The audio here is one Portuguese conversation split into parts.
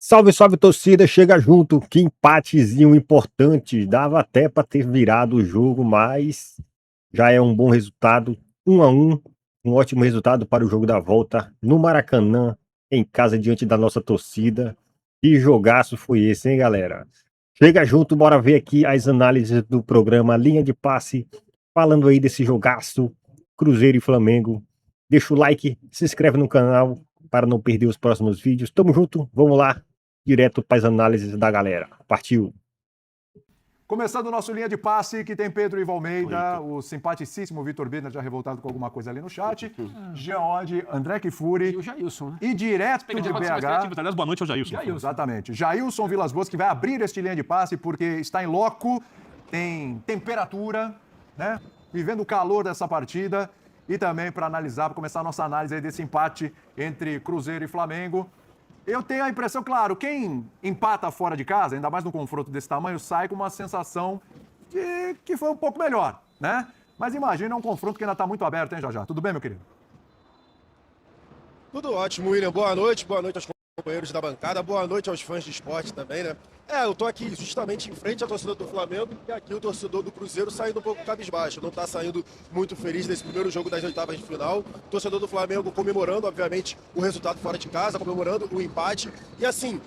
Salve, salve torcida, chega junto, que empatezinho importante, dava até para ter virado o jogo, mas já é um bom resultado, 1-1, um ótimo resultado para o jogo da volta no Maracanã, em casa diante da nossa torcida. Que jogaço foi esse, hein, galera? Chega junto, bora ver aqui as análises do programa Linha de Passe, falando aí desse jogaço, Cruzeiro e Flamengo. Deixa o like, se inscreve no canal para não perder os próximos vídeos. Tamo junto, vamos lá direto para as análises da galera. Partiu! Começando o nosso linha de passe, que tem Pedro Ivo Almeida, Eita. o simpaticíssimo Vitor Birner, já revoltado com alguma coisa ali no chat, Jean Oddi, André Kifuri E o Jailson, né? e direto de BH. Aliás, boa noite ao Jailson. Exatamente. Jailson Vilas Boas, que vai abrir este linha de passe porque está em loco, tem temperatura, né? Vivendo o calor dessa partida e também para analisar, para começar a nossa análise aí desse empate entre Cruzeiro e Flamengo. Eu tenho a impressão, claro, quem empata fora de casa, ainda mais num confronto desse tamanho, sai com uma sensação de que foi um pouco melhor, né? Mas imagina um confronto que ainda está muito aberto, hein, Jajá? Tudo bem, meu querido? Tudo ótimo, William. Boa noite aos companheiros da bancada, boa noite aos fãs de esporte também, né? Eu tô aqui justamente em frente à torcida do Flamengo e aqui o torcedor do Cruzeiro saindo um pouco cabisbaixo, não tá saindo muito feliz nesse primeiro jogo das oitavas de final. O torcedor do Flamengo comemorando, obviamente, o resultado fora de casa, comemorando o empate. E assim,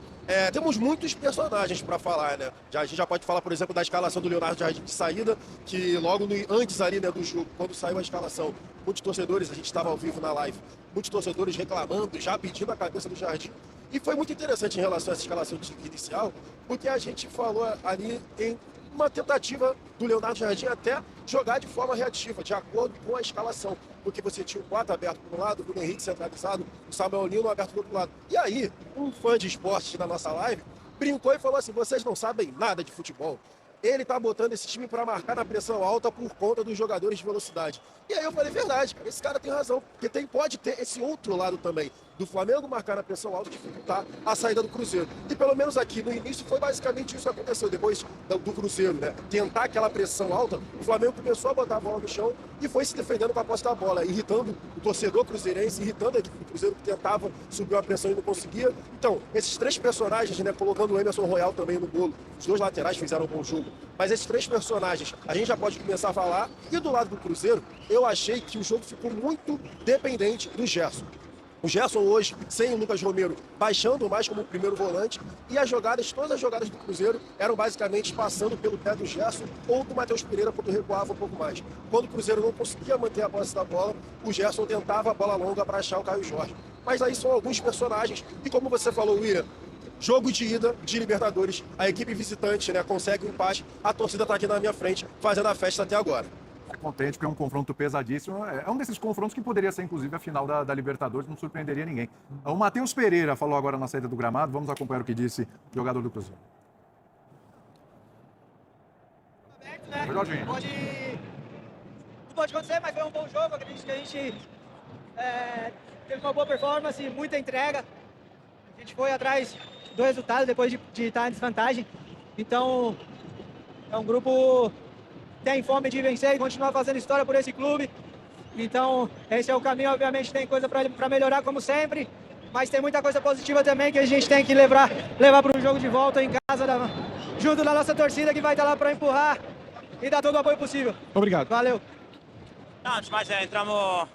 temos muitos personagens para falar, né? A gente já pode falar, por exemplo, da escalação do Leonardo Jardim de saída, que logo antes ali, né, do jogo, quando saiu a escalação, muitos torcedores, a gente estava ao vivo na live, muitos torcedores reclamando, já pedindo a cabeça do Jardim. E foi muito interessante em relação a essa escalação inicial, porque a gente falou ali em uma tentativa do Leonardo Jardim até jogar de forma reativa, de acordo com a escalação. Porque você tinha o 4 aberto por um lado, o Bruno Henrique centralizado, o Samuel Lino aberto do outro lado. E aí, um fã de esporte na nossa live brincou e falou assim: vocês não sabem nada de futebol. Ele tá botando esse time para marcar na pressão alta por conta dos jogadores de velocidade. E aí eu falei, verdade, cara, esse cara tem razão, porque pode ter esse outro lado também, do Flamengo marcar na pressão alta e dificultar a saída do Cruzeiro. E pelo menos aqui no início foi basicamente isso que aconteceu, depois do Cruzeiro, né? Tentar aquela pressão alta, o Flamengo começou a botar a bola no chão e foi se defendendo com a posse da bola, irritando o torcedor cruzeirense, irritando a equipe do Cruzeiro que tentava subir a pressão e não conseguia. Então, esses três personagens, né, colocando o Emerson Royal também no bolo, os dois laterais fizeram um bom jogo, mas esses três personagens, a gente já pode começar a falar. E do lado do Cruzeiro, eu achei que o jogo ficou muito dependente do Gerson. O Gerson hoje, sem o Lucas Romero, baixando mais como primeiro volante, e todas as jogadas do Cruzeiro eram basicamente passando pelo pé do Gerson ou do Matheus Pereira quando recuava um pouco mais. Quando o Cruzeiro não conseguia manter a posse da bola, o Gerson tentava a bola longa para achar o Caio Jorge. Mas aí são alguns personagens, e como você falou, William, jogo de ida de Libertadores, a equipe visitante, né, consegue o empate, a torcida está aqui na minha frente, fazendo a festa até agora. Contente, porque é um confronto pesadíssimo. É um desses confrontos que poderia ser, inclusive, a final da Libertadores, não surpreenderia ninguém. O Matheus Pereira falou agora na saída do gramado, vamos acompanhar o que disse o jogador do Cruzeiro. Né? Pode acontecer, mas foi um bom jogo. Acredito que a gente teve uma boa performance, muita entrega. A gente foi atrás do resultado depois de estar em desvantagem. Então, é um grupo que tem fome de vencer e continuar fazendo história por esse clube. Então, esse é o caminho. Obviamente, tem coisa para melhorar, como sempre. Mas tem muita coisa positiva também que a gente tem que levar para o jogo de volta em casa, junto da nossa torcida, que vai estar lá para empurrar e dar todo o apoio possível. Obrigado. Valeu. Não, antes de mais, entramos.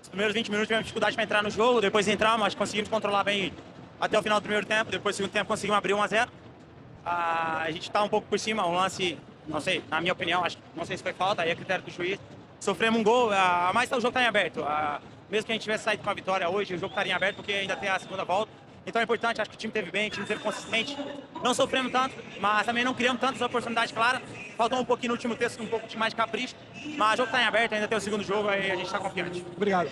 Os primeiros 20 minutos tivemos dificuldade para entrar no jogo, depois entramos, mas conseguimos controlar bem até o final do primeiro tempo. Depois do segundo tempo conseguimos abrir 1-0. A gente está um pouco por cima, um lance, não sei, na minha opinião, não sei se foi falta, aí é critério do juiz. Sofremos um gol, mas o jogo está em aberto. Mesmo que a gente tivesse saído com a vitória hoje, o jogo estaria em aberto porque ainda tem a segunda volta. Então é importante, acho que o time teve bem, o time teve consistente. Não sofremos tanto, mas também não criamos tantas oportunidades claras. Faltou um pouquinho no último terço, um pouco de mais de capricho. Mas o jogo está em aberto, ainda tem o segundo jogo, aí a gente está confiante. Obrigado.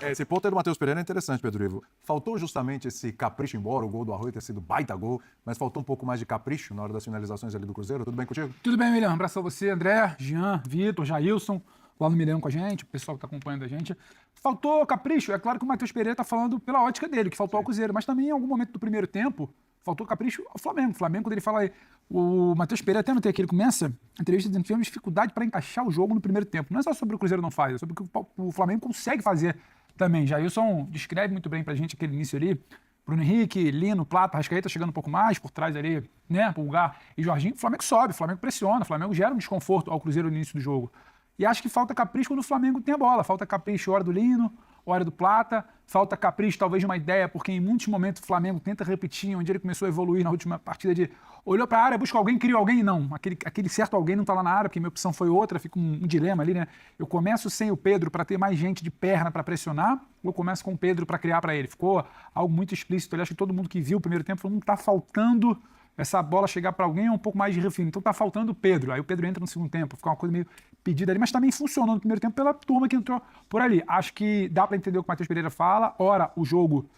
Esse ponto aí do Matheus Pereira é interessante, Pedro Ivo. Faltou justamente esse capricho, embora o gol do Arroio ter sido baita gol, mas faltou um pouco mais de capricho na hora das finalizações ali do Cruzeiro. Tudo bem contigo? Tudo bem, William? Um abraço a você, André, Jean, Vitor, Jailson, lá no Milhão com a gente, o pessoal que está acompanhando a gente. Faltou capricho. É claro que o Matheus Pereira está falando pela ótica dele, que faltou ao Cruzeiro, mas também em algum momento do primeiro tempo faltou capricho ao Flamengo. O Flamengo, quando ele fala aí, o Matheus Pereira até notei que ele começa a entrevista dizendo que tivemos dificuldade para encaixar o jogo no primeiro tempo. Não é só sobre o Cruzeiro não faz, é sobre o que o Flamengo consegue fazer também. Jailson descreve muito bem pra gente aquele início ali. Bruno Henrique, Lino, Plata, Arrascaeta chegando um pouco mais, por trás ali, né? Pulgar e Jorginho. O Flamengo sobe, o Flamengo pressiona, o Flamengo gera um desconforto ao Cruzeiro no início do jogo. E acho que falta capricho quando o Flamengo tem a bola. Falta capricho hora do Lino, hora do Plata. Falta capricho, talvez, de uma ideia, porque em muitos momentos o Flamengo tenta repetir, onde ele começou a evoluir na última partida de olhou para a área, busca alguém, cria alguém, não. Aquele certo alguém não está lá na área, porque minha opção foi outra, fica um dilema ali, né? Eu começo sem o Pedro para ter mais gente de perna para pressionar, ou eu começo com o Pedro para criar para ele? Ficou algo muito explícito. Eu acho que todo mundo que viu o primeiro tempo falou, não está faltando essa bola chegar para alguém, é um pouco mais de refino. Então tá faltando o Pedro. Aí o Pedro entra no segundo tempo, fica uma coisa meio pedida ali, mas também funcionou no primeiro tempo pela turma que entrou por ali. Acho que dá para entender o que o Matheus Pereira fala. Ora, o jogo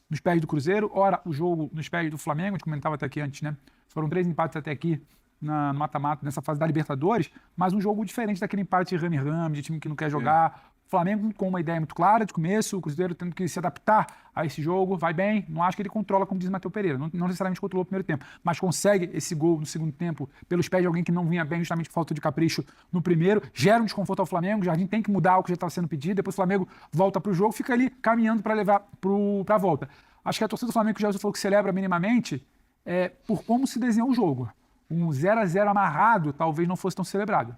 nos pés do Cruzeiro, ora, o jogo nos pés do Flamengo. A gente comentava até aqui antes, né? Foram 3 empates até aqui no mata-mata, nessa fase da Libertadores, mas um jogo diferente daquele empate rame-rame, de time que não quer jogar. Flamengo com uma ideia muito clara de começo, o Cruzeiro tendo que se adaptar a esse jogo, vai bem, não acho que ele controla, como diz Matheus Pereira, não necessariamente controlou o primeiro tempo, mas consegue esse gol no segundo tempo pelos pés de alguém que não vinha bem, justamente por falta de capricho no primeiro, gera um desconforto ao Flamengo, o Jardim tem que mudar o que já estava sendo pedido, depois o Flamengo volta para o jogo, fica ali caminhando para levar para a volta. Acho que a torcida do Flamengo, que o Jesus falou que celebra minimamente, por como se desenhou o jogo. Um 0-0 amarrado talvez não fosse tão celebrado.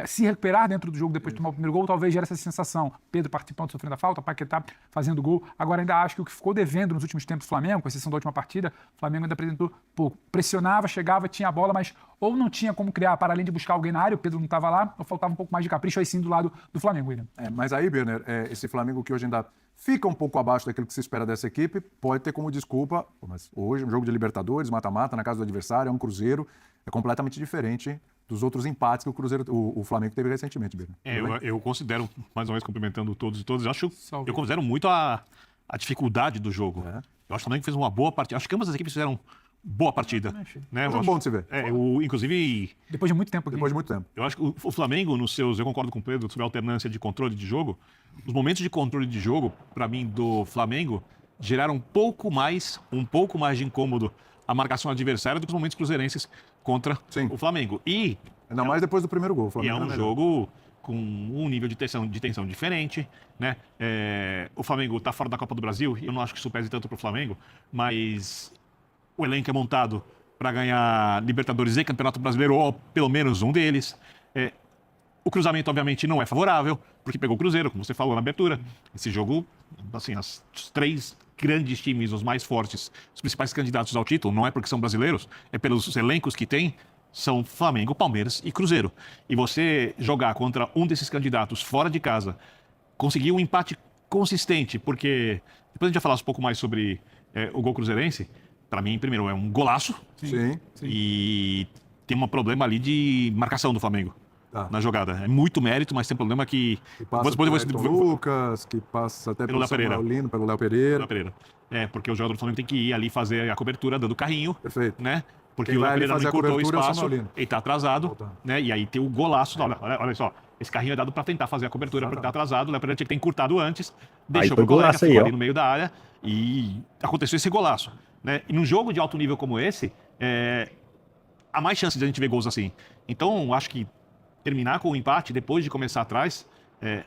Se recuperar dentro do jogo depois de tomar o primeiro gol, talvez gere essa sensação. Pedro participando, sofrendo a falta, Paquetá fazendo gol. Agora ainda acho que o que ficou devendo nos últimos tempos do Flamengo, com exceção da última partida, o Flamengo ainda apresentou pouco. Pressionava, chegava, tinha a bola, mas ou não tinha como criar, para além de buscar alguém na área, o Pedro não estava lá, ou faltava um pouco mais de capricho aí sim do lado do Flamengo, William. Mas aí, Birner, esse Flamengo que hoje ainda fica um pouco abaixo daquilo que se espera dessa equipe, pode ter como desculpa, mas hoje um jogo de Libertadores, mata-mata, na casa do adversário, é um Cruzeiro, é completamente diferente dos outros empates que o Flamengo teve recentemente, Birner. Eu considero, mais uma vez cumprimentando todos e todas, eu considero muito a dificuldade do jogo. Eu acho que o Flamengo fez uma boa partida. Acho que ambas as equipes fizeram boa partida. Né? É bom de se ver. Inclusive... Depois de muito tempo. Eu acho que o Flamengo, eu concordo com o Pedro sobre a alternância de controle de jogo. Os momentos de controle de jogo, para mim, do Flamengo, geraram um pouco mais de incômodo a marcação adversária do que os momentos cruzeirenses contra o Flamengo. E ainda mais depois do primeiro gol. E é um jogo com um nível de tensão diferente, né? O Flamengo está fora da Copa do Brasil, e eu não acho que isso pese tanto para o Flamengo, mas o elenco é montado para ganhar Libertadores e Campeonato Brasileiro, ou pelo menos um deles. O cruzamento, obviamente, não é favorável, porque pegou o Cruzeiro, como você falou na abertura. Esse jogo, assim, os 3 grandes times, os mais fortes, os principais candidatos ao título, não é porque são brasileiros, é pelos elencos que tem, são Flamengo, Palmeiras e Cruzeiro. E você jogar contra um desses candidatos fora de casa, conseguir um empate consistente, porque depois a gente vai falar um pouco mais sobre o gol cruzeirense. Para mim, primeiro, é um golaço. Sim. E tem um problema ali de marcação do Flamengo. Na jogada. É muito mérito, mas tem problema que passa pelo Lucas, que passa até pelo Lino, pelo Léo Pereira. Porque o jogador do Flamengo tem que ir ali fazer a cobertura dando carrinho. Perfeito. Né? Porque o Léo Pereira não encurtou o espaço, ele tá atrasado, né? E aí tem o golaço. Olha só, esse carrinho é dado para tentar fazer a cobertura porque tá atrasado. O Léo Pereira tinha que ter encurtado antes, deixou o colega, ficou ali no meio da área e aconteceu esse golaço. Né? E num jogo de alto nível como esse, há mais chance de a gente ver gols assim. Então, acho que terminar com o empate depois de começar atrás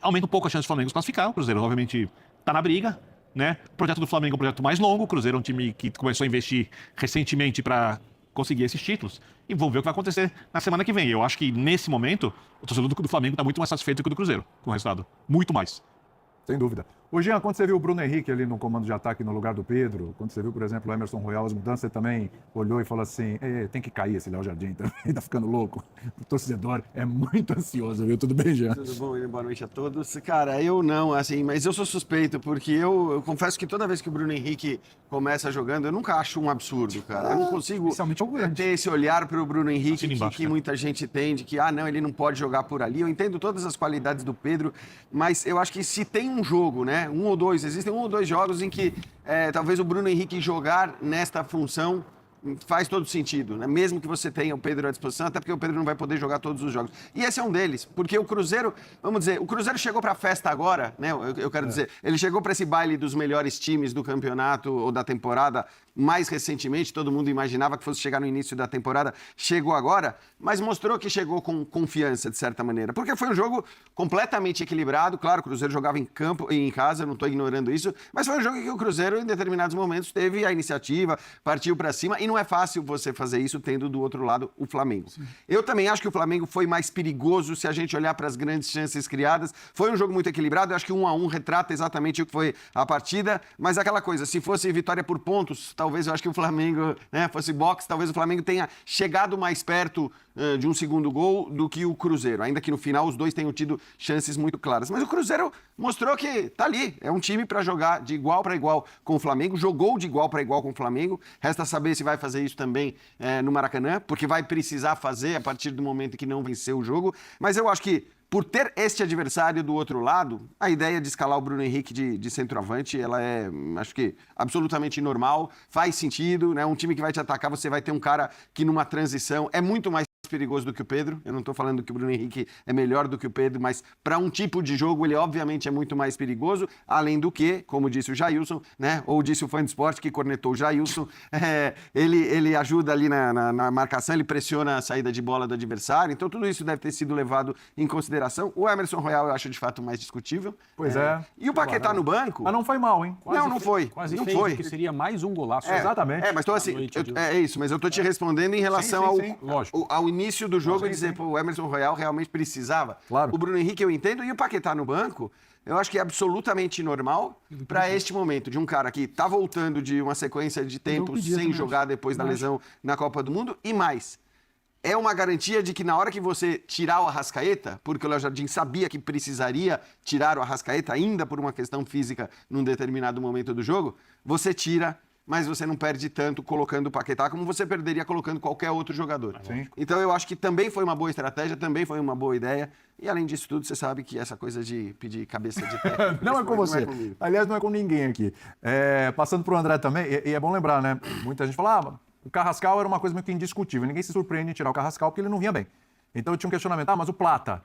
aumenta um pouco a chance do Flamengo se classificar. O Cruzeiro, obviamente, está na briga. Né? O projeto do Flamengo é um projeto mais longo. O Cruzeiro é um time que começou a investir recentemente para conseguir esses títulos. E vamos ver o que vai acontecer na semana que vem. Eu acho que, nesse momento, o torcedor do Flamengo está muito mais satisfeito que o do Cruzeiro com o resultado. Muito mais. Sem dúvida. Ô, Jean, quando você viu o Bruno Henrique ali no comando de ataque no lugar do Pedro, quando você viu, por exemplo, o Emerson Royal, as mudanças, você também olhou e falou assim, tem que cair esse Léo Jardim também, tá ficando louco. O torcedor é muito ansioso, viu? Tudo bem, Jean? Tudo bom, boa noite a todos. Cara, eu não, assim, mas eu sou suspeito, porque eu confesso que toda vez que o Bruno Henrique começa jogando, eu nunca acho um absurdo, cara. Eu não consigo ter esse olhar pro Bruno Henrique que muita gente tem, de que, não, ele não pode jogar por ali. Eu entendo todas as qualidades do Pedro, mas eu acho que se tem um jogo, né, existem 1 ou 2 jogos em que talvez o Bruno Henrique jogar nesta função faz todo sentido, né? Mesmo que você tenha o Pedro à disposição, até porque o Pedro não vai poder jogar todos os jogos. E esse é um deles, porque o Cruzeiro, vamos dizer, o Cruzeiro chegou para a festa agora, né? Eu quero dizer, ele chegou para esse baile dos melhores times do campeonato ou da temporada mais recentemente, todo mundo imaginava que fosse chegar no início da temporada, chegou agora, mas mostrou que chegou com confiança, de certa maneira, porque foi um jogo completamente equilibrado. Claro, o Cruzeiro jogava em campo e em casa, não estou ignorando isso, mas foi um jogo que o Cruzeiro, em determinados momentos, teve a iniciativa, partiu para cima, e não é fácil você fazer isso tendo do outro lado o Flamengo. Sim. Eu também acho que o Flamengo foi mais perigoso se a gente olhar para as grandes chances criadas. Foi um jogo muito equilibrado, eu acho que 1-1 retrata exatamente o que foi a partida, mas aquela coisa, se fosse vitória por pontos, talvez eu acho que o Flamengo, né, fosse boxe, talvez o Flamengo tenha chegado mais perto de um segundo gol do que o Cruzeiro, ainda que no final os dois tenham tido chances muito claras. Mas o Cruzeiro mostrou que tá ali, é um time para jogar de igual para igual com o Flamengo, jogou de igual para igual com o Flamengo, resta saber se vai fazer isso também no Maracanã, porque vai precisar fazer a partir do momento que não venceu o jogo, mas eu acho que por ter este adversário do outro lado, a ideia de escalar o Bruno Henrique de centroavante, ela é, acho que, absolutamente normal, faz sentido, né? Um time que vai te atacar, você vai ter um cara que numa transição é muito mais perigoso do que o Pedro. Eu não estou falando que o Bruno Henrique é melhor do que o Pedro, mas para um tipo de jogo ele obviamente é muito mais perigoso, além do que, como disse o Jailson, né? Ou disse o fã de esporte que cornetou o Jailson, ele ajuda ali na marcação, ele pressiona a saída de bola do adversário, então tudo isso deve ter sido levado em consideração. O Emerson Royal eu acho de fato mais discutível. Pois é. E o Paquetá no banco... Mas não foi mal, hein? Não foi. Quase não fez foi. que seria mais um golaço. Exatamente. Mas estou assim, é isso, mas eu estou te respondendo em relação ao início do jogo e dizer, pô, o Emerson Royal realmente precisava. Claro. O Bruno Henrique eu entendo, e o Paquetá no banco, eu acho que é absolutamente normal para este momento de um cara que está voltando de uma sequência de tempos sem jogar depois da lesão na Copa do Mundo, e mais, é uma garantia de que na hora que você tirar o Arrascaeta, porque o Léo Jardim sabia que precisaria tirar o Arrascaeta ainda por uma questão física num determinado momento do jogo, você tira, mas você não perde tanto colocando o Paquetá como você perderia colocando qualquer outro jogador. Sim. Então eu acho que também foi uma boa estratégia, também foi uma boa ideia. E além disso tudo, você sabe que essa coisa de pedir cabeça de técnico... Não é com você. Comigo. Aliás, não é com ninguém aqui. Passando para o André também, e é bom lembrar, né? Muita gente fala, o Carrascal era uma coisa meio que indiscutível. Ninguém se surpreende em tirar o Carrascal porque ele não vinha bem. Então tinha um questionamento, mas o Plata...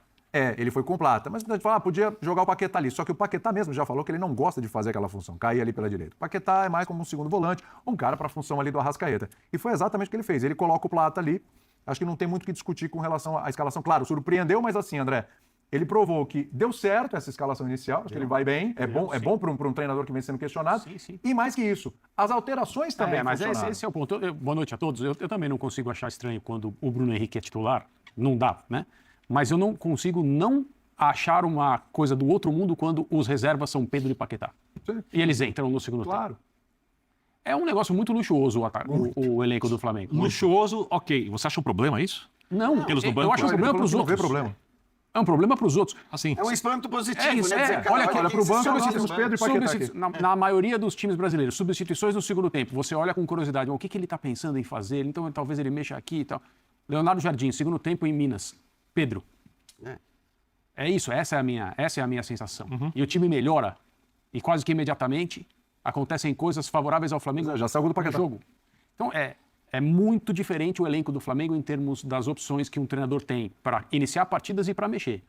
ele foi com o Plata, mas a gente fala, podia jogar o Paquetá ali, só que o Paquetá mesmo já falou que ele não gosta de fazer aquela função, cair ali pela direita. O Paquetá é mais como um segundo volante, um cara para a função ali do Arrascaeta. E foi exatamente o que ele fez, ele coloca o Plata ali, acho que não tem muito o que discutir com relação à escalação. Claro, surpreendeu, mas assim, André, ele provou que deu certo essa escalação inicial, acho que ele vai bem, é bom para um treinador que vem sendo questionado, e mais que isso, as alterações também mas esse é o ponto. Boa noite a todos, eu também não consigo achar estranho quando o Bruno Henrique é titular, não dá, né? Mas eu não consigo não achar uma coisa do outro mundo quando os reservas são Pedro e Paquetá. Sim. E eles entram no segundo tempo. É um negócio muito luxuoso o elenco do Flamengo. Luxuoso, ok. Você acha um problema isso? Não, Pelos do banco? eu acho um problema para os outros. Problema. É um problema para os outros. Assim, É um espírito positivo, É isso, né? Dizer, cara, olha aqui, olha pro banco, substituímos Pedro e Paquetá aqui. Na maioria dos times brasileiros, substituições no segundo tempo, você olha com curiosidade, o que ele está pensando em fazer, então talvez ele mexa aqui e tal. Leonardo Jardim, segundo tempo em Minas. Pedro. É isso, essa é a minha sensação. E o time melhora, e quase que imediatamente acontecem coisas favoráveis ao Flamengo. Já saiu do Paquetá. Jogo. Então é muito diferente o elenco do Flamengo em termos das opções que um treinador tem para iniciar partidas e para mexer.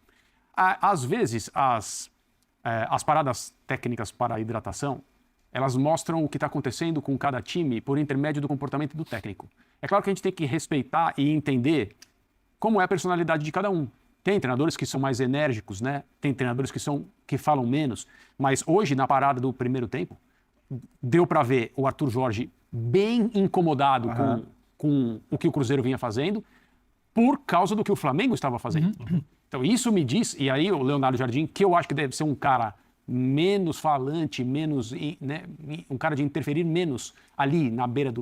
Às vezes, as paradas técnicas para a hidratação, elas mostram o que está acontecendo com cada time por intermédio do comportamento do técnico. É claro que a gente tem que respeitar e entender como é a personalidade de cada um. Tem treinadores que são mais enérgicos, né? Tem treinadores que falam menos. Mas hoje, na parada do primeiro tempo, deu para ver o Arthur Jorge bem incomodado com o que o Cruzeiro vinha fazendo por causa do que o Flamengo estava fazendo. Então isso me diz, e aí o Leonardo Jardim, que eu acho que deve ser um cara menos falante, menos, né, um cara de interferir menos ali na beira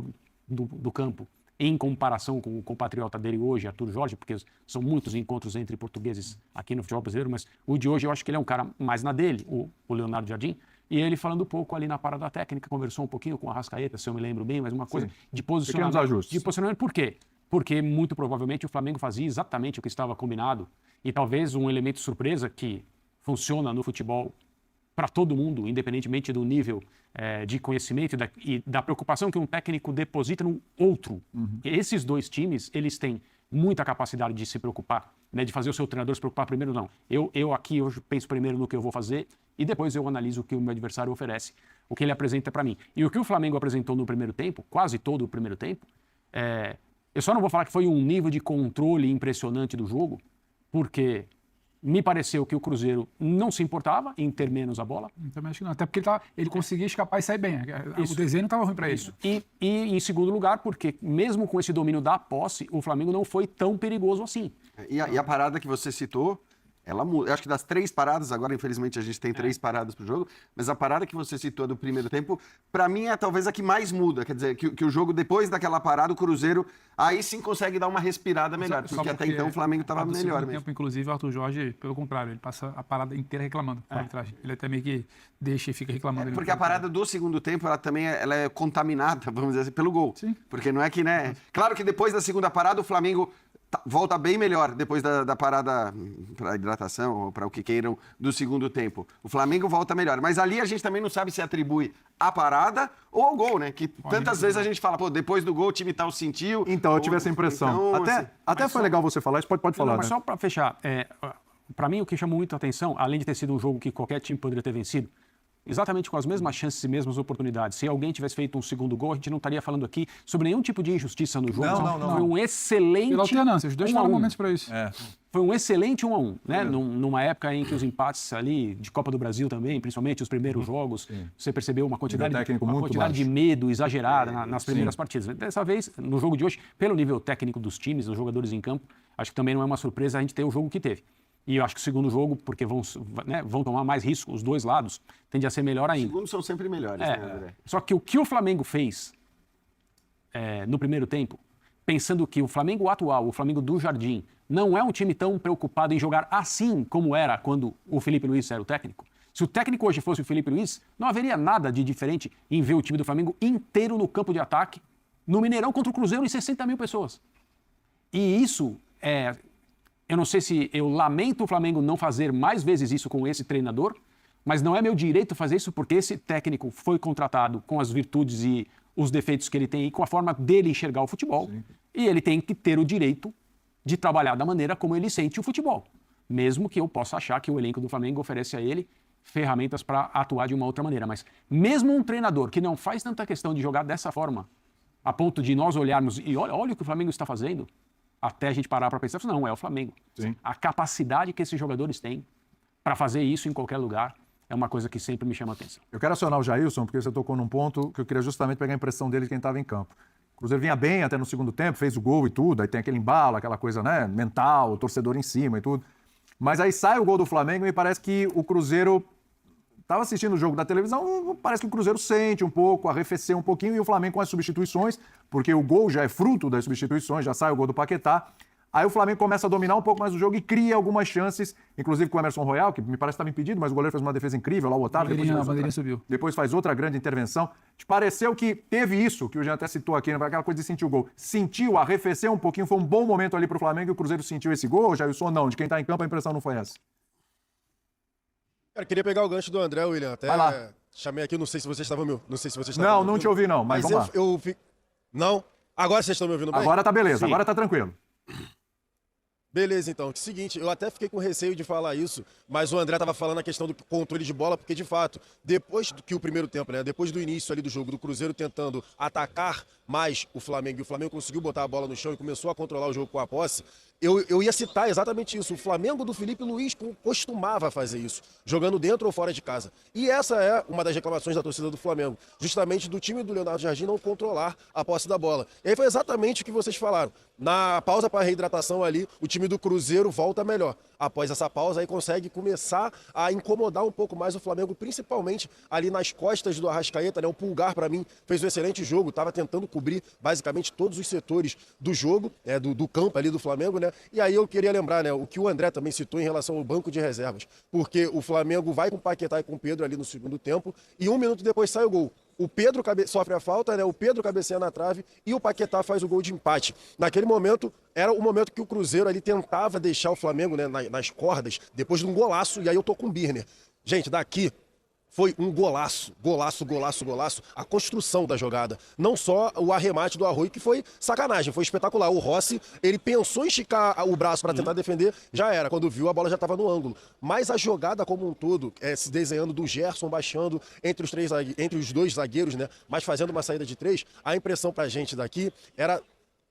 do campo, em comparação com o compatriota dele hoje, Arthur Jorge, porque são muitos encontros entre portugueses aqui no futebol brasileiro, mas o de hoje eu acho que ele é um cara mais na dele, o Leonardo Jardim, e ele falando um pouco ali na parada técnica, conversou um pouquinho com o Arrascaeta, se eu me lembro bem, mas uma coisa de posicionamento. Pequenos ajustes. De posicionamento, por quê? Porque muito provavelmente o Flamengo fazia exatamente o que estava combinado, e talvez um elemento surpresa que funciona no futebol para todo mundo, independentemente do nível de conhecimento e da preocupação que um técnico deposita no outro. Esses dois times, eles têm muita capacidade de se preocupar, né, de fazer o seu treinador se preocupar primeiro, não. Eu aqui hoje penso primeiro no que eu vou fazer e depois eu analiso o que o meu adversário oferece, o que ele apresenta para mim. E o que o Flamengo apresentou no primeiro tempo, quase todo o primeiro tempo, eu só não vou falar que foi um nível de controle impressionante do jogo, porque me pareceu que o Cruzeiro não se importava em ter menos a bola. Também acho que não. Até porque ele conseguia escapar e sair bem. O desenho não estava ruim para isso. E em segundo lugar, porque mesmo com esse domínio da posse, o Flamengo não foi tão perigoso assim. E a parada que você citou, ela muda. Eu acho que das 3 paradas, agora infelizmente a gente tem 3 paradas pro jogo, mas a parada que você citou do primeiro tempo, para mim é talvez a que mais muda. Quer dizer, que o jogo, depois daquela parada, o Cruzeiro aí sim consegue dar uma respirada melhor, porque até então o Flamengo estava melhor mesmo. Tempo, inclusive, o Arthur Jorge, pelo contrário, ele passa a parada inteira reclamando com a arbitragem. Ele até meio que deixa e fica reclamando. Porque a parada do segundo tempo, ela também ela é contaminada, vamos dizer assim, pelo gol. Sim. Porque não é que, né? Claro que depois da segunda parada, o Flamengo volta bem melhor depois da parada para hidratação ou para o que queiram do segundo tempo. O Flamengo volta melhor. Mas ali a gente também não sabe se atribui à parada ou ao gol, né? Que tantas vezes a gente fala, pô, depois do gol o time tal sentiu. Então, eu tive essa impressão. Então, até foi legal você falar isso, pode falar. Não, mas né? só para fechar, para mim o que chamou muito a atenção, além de ter sido um jogo que qualquer time poderia ter vencido, exatamente com as mesmas chances e mesmas oportunidades. Se alguém tivesse feito um segundo gol, a gente não estaria falando aqui sobre nenhum tipo de injustiça no jogo. Não. Foi um excelente... Pela alternância, os dois tiveram momentos para isso. Foi um excelente 1-1, né? Numa época em que os empates ali, de Copa do Brasil também, principalmente os primeiros jogos, você percebeu uma quantidade de medo exagerada nas primeiras partidas. Dessa vez, no jogo de hoje, pelo nível técnico dos times, dos jogadores em campo, acho que também não é uma surpresa a gente ter o jogo que teve. E eu acho que o segundo jogo, porque vão tomar mais risco, os dois lados, tende a ser melhor ainda. Os segundos são sempre melhores, né, André? Só que o que o Flamengo fez no primeiro tempo, pensando que o Flamengo atual, o Flamengo do Jardim, não é um time tão preocupado em jogar assim como era quando o Felipe Luiz era o técnico. Se o técnico hoje fosse o Felipe Luiz, não haveria nada de diferente em ver o time do Flamengo inteiro no campo de ataque, no Mineirão contra o Cruzeiro e 60 mil pessoas. E isso eu não sei se eu lamento o Flamengo não fazer mais vezes isso com esse treinador, mas não é meu direito fazer isso porque esse técnico foi contratado com as virtudes e os defeitos que ele tem e com a forma dele enxergar o futebol. Sim. E ele tem que ter o direito de trabalhar da maneira como ele sente o futebol. Mesmo que eu possa achar que o elenco do Flamengo oferece a ele ferramentas para atuar de uma outra maneira. Mas mesmo um treinador que não faz tanta questão de jogar dessa forma, a ponto de nós olharmos e olha o que o Flamengo está fazendo, até a gente parar para pensar, não, é o Flamengo. Sim. A capacidade que esses jogadores têm para fazer isso em qualquer lugar é uma coisa que sempre me chama a atenção. Eu quero acionar o Jailson, porque você tocou num ponto que eu queria justamente pegar a impressão dele de quem estava em campo. O Cruzeiro vinha bem até no segundo tempo, fez o gol e tudo, aí tem aquele embalo, aquela coisa, né, mental, o torcedor em cima e tudo. Mas aí sai o gol do Flamengo e parece que o Cruzeiro estava assistindo o jogo da televisão, parece que o Cruzeiro sente um pouco, arrefeceu um pouquinho, e o Flamengo com as substituições, porque o gol já é fruto das substituições, já sai o gol do Paquetá. Aí o Flamengo começa a dominar um pouco mais o jogo e cria algumas chances, inclusive com o Emerson Royal, que me parece que estava impedido, mas o goleiro fez uma defesa incrível lá, o Otávio. Depois faz outra grande intervenção. Te pareceu que teve isso, que o Jean até citou aqui, né, aquela coisa de sentir o gol. Sentiu, arrefeceu um pouquinho, foi um bom momento ali para o Flamengo e o Cruzeiro sentiu esse gol, Jailson não, de quem está em campo a impressão não foi essa. Cara, queria pegar o gancho do André, William, até chamei aqui, não sei se vocês estavam me ouvindo. Não te ouvi não, mas vamos lá. Não? Agora vocês estão me ouvindo bem? Agora tá beleza, Sim. Agora tá tranquilo. Beleza, então. Seguinte, eu até fiquei com receio de falar isso, mas o André estava falando a questão do controle de bola, porque de fato, depois que o primeiro tempo, né, depois do início ali do jogo, do Cruzeiro tentando atacar mais o Flamengo, e o Flamengo conseguiu botar a bola no chão e começou a controlar o jogo com a posse, eu ia citar exatamente isso. O Flamengo do Felipe Luiz costumava fazer isso, jogando dentro ou fora de casa. E essa é uma das reclamações da torcida do Flamengo, justamente do time do Leonardo Jardim não controlar a posse da bola. E aí foi exatamente o que vocês falaram. Na pausa para reidratação ali, o time do Cruzeiro volta melhor. Após essa pausa, aí consegue começar a incomodar um pouco mais o Flamengo, principalmente ali nas costas do Arrascaeta, né? O Pulgar, para mim, fez um excelente jogo, estava tentando cobrir basicamente todos os setores do jogo, do campo ali do Flamengo, né? E aí eu queria lembrar, né, o que o André também citou em relação ao banco de reservas, porque o Flamengo vai com o Paquetá e com o Pedro ali no segundo tempo, e 1 minuto depois sai o gol. O Pedro sofre a falta, né? O Pedro cabeceia na trave e o Paquetá faz o gol de empate. Naquele momento, era o momento que o Cruzeiro ali tentava deixar o Flamengo, né, nas cordas, depois de um golaço, e aí eu tô com o Birner. Gente, daqui, foi um golaço, golaço, a construção da jogada. Não só o arremate do Arroio, que foi sacanagem, foi espetacular. O Rossi, ele pensou em esticar o braço para tentar defender, já era. Quando viu, a bola já estava no ângulo. Mas a jogada como um todo, se desenhando do Gerson baixando entre os dois zagueiros, né? Mas fazendo uma saída de 3, a impressão pra gente daqui era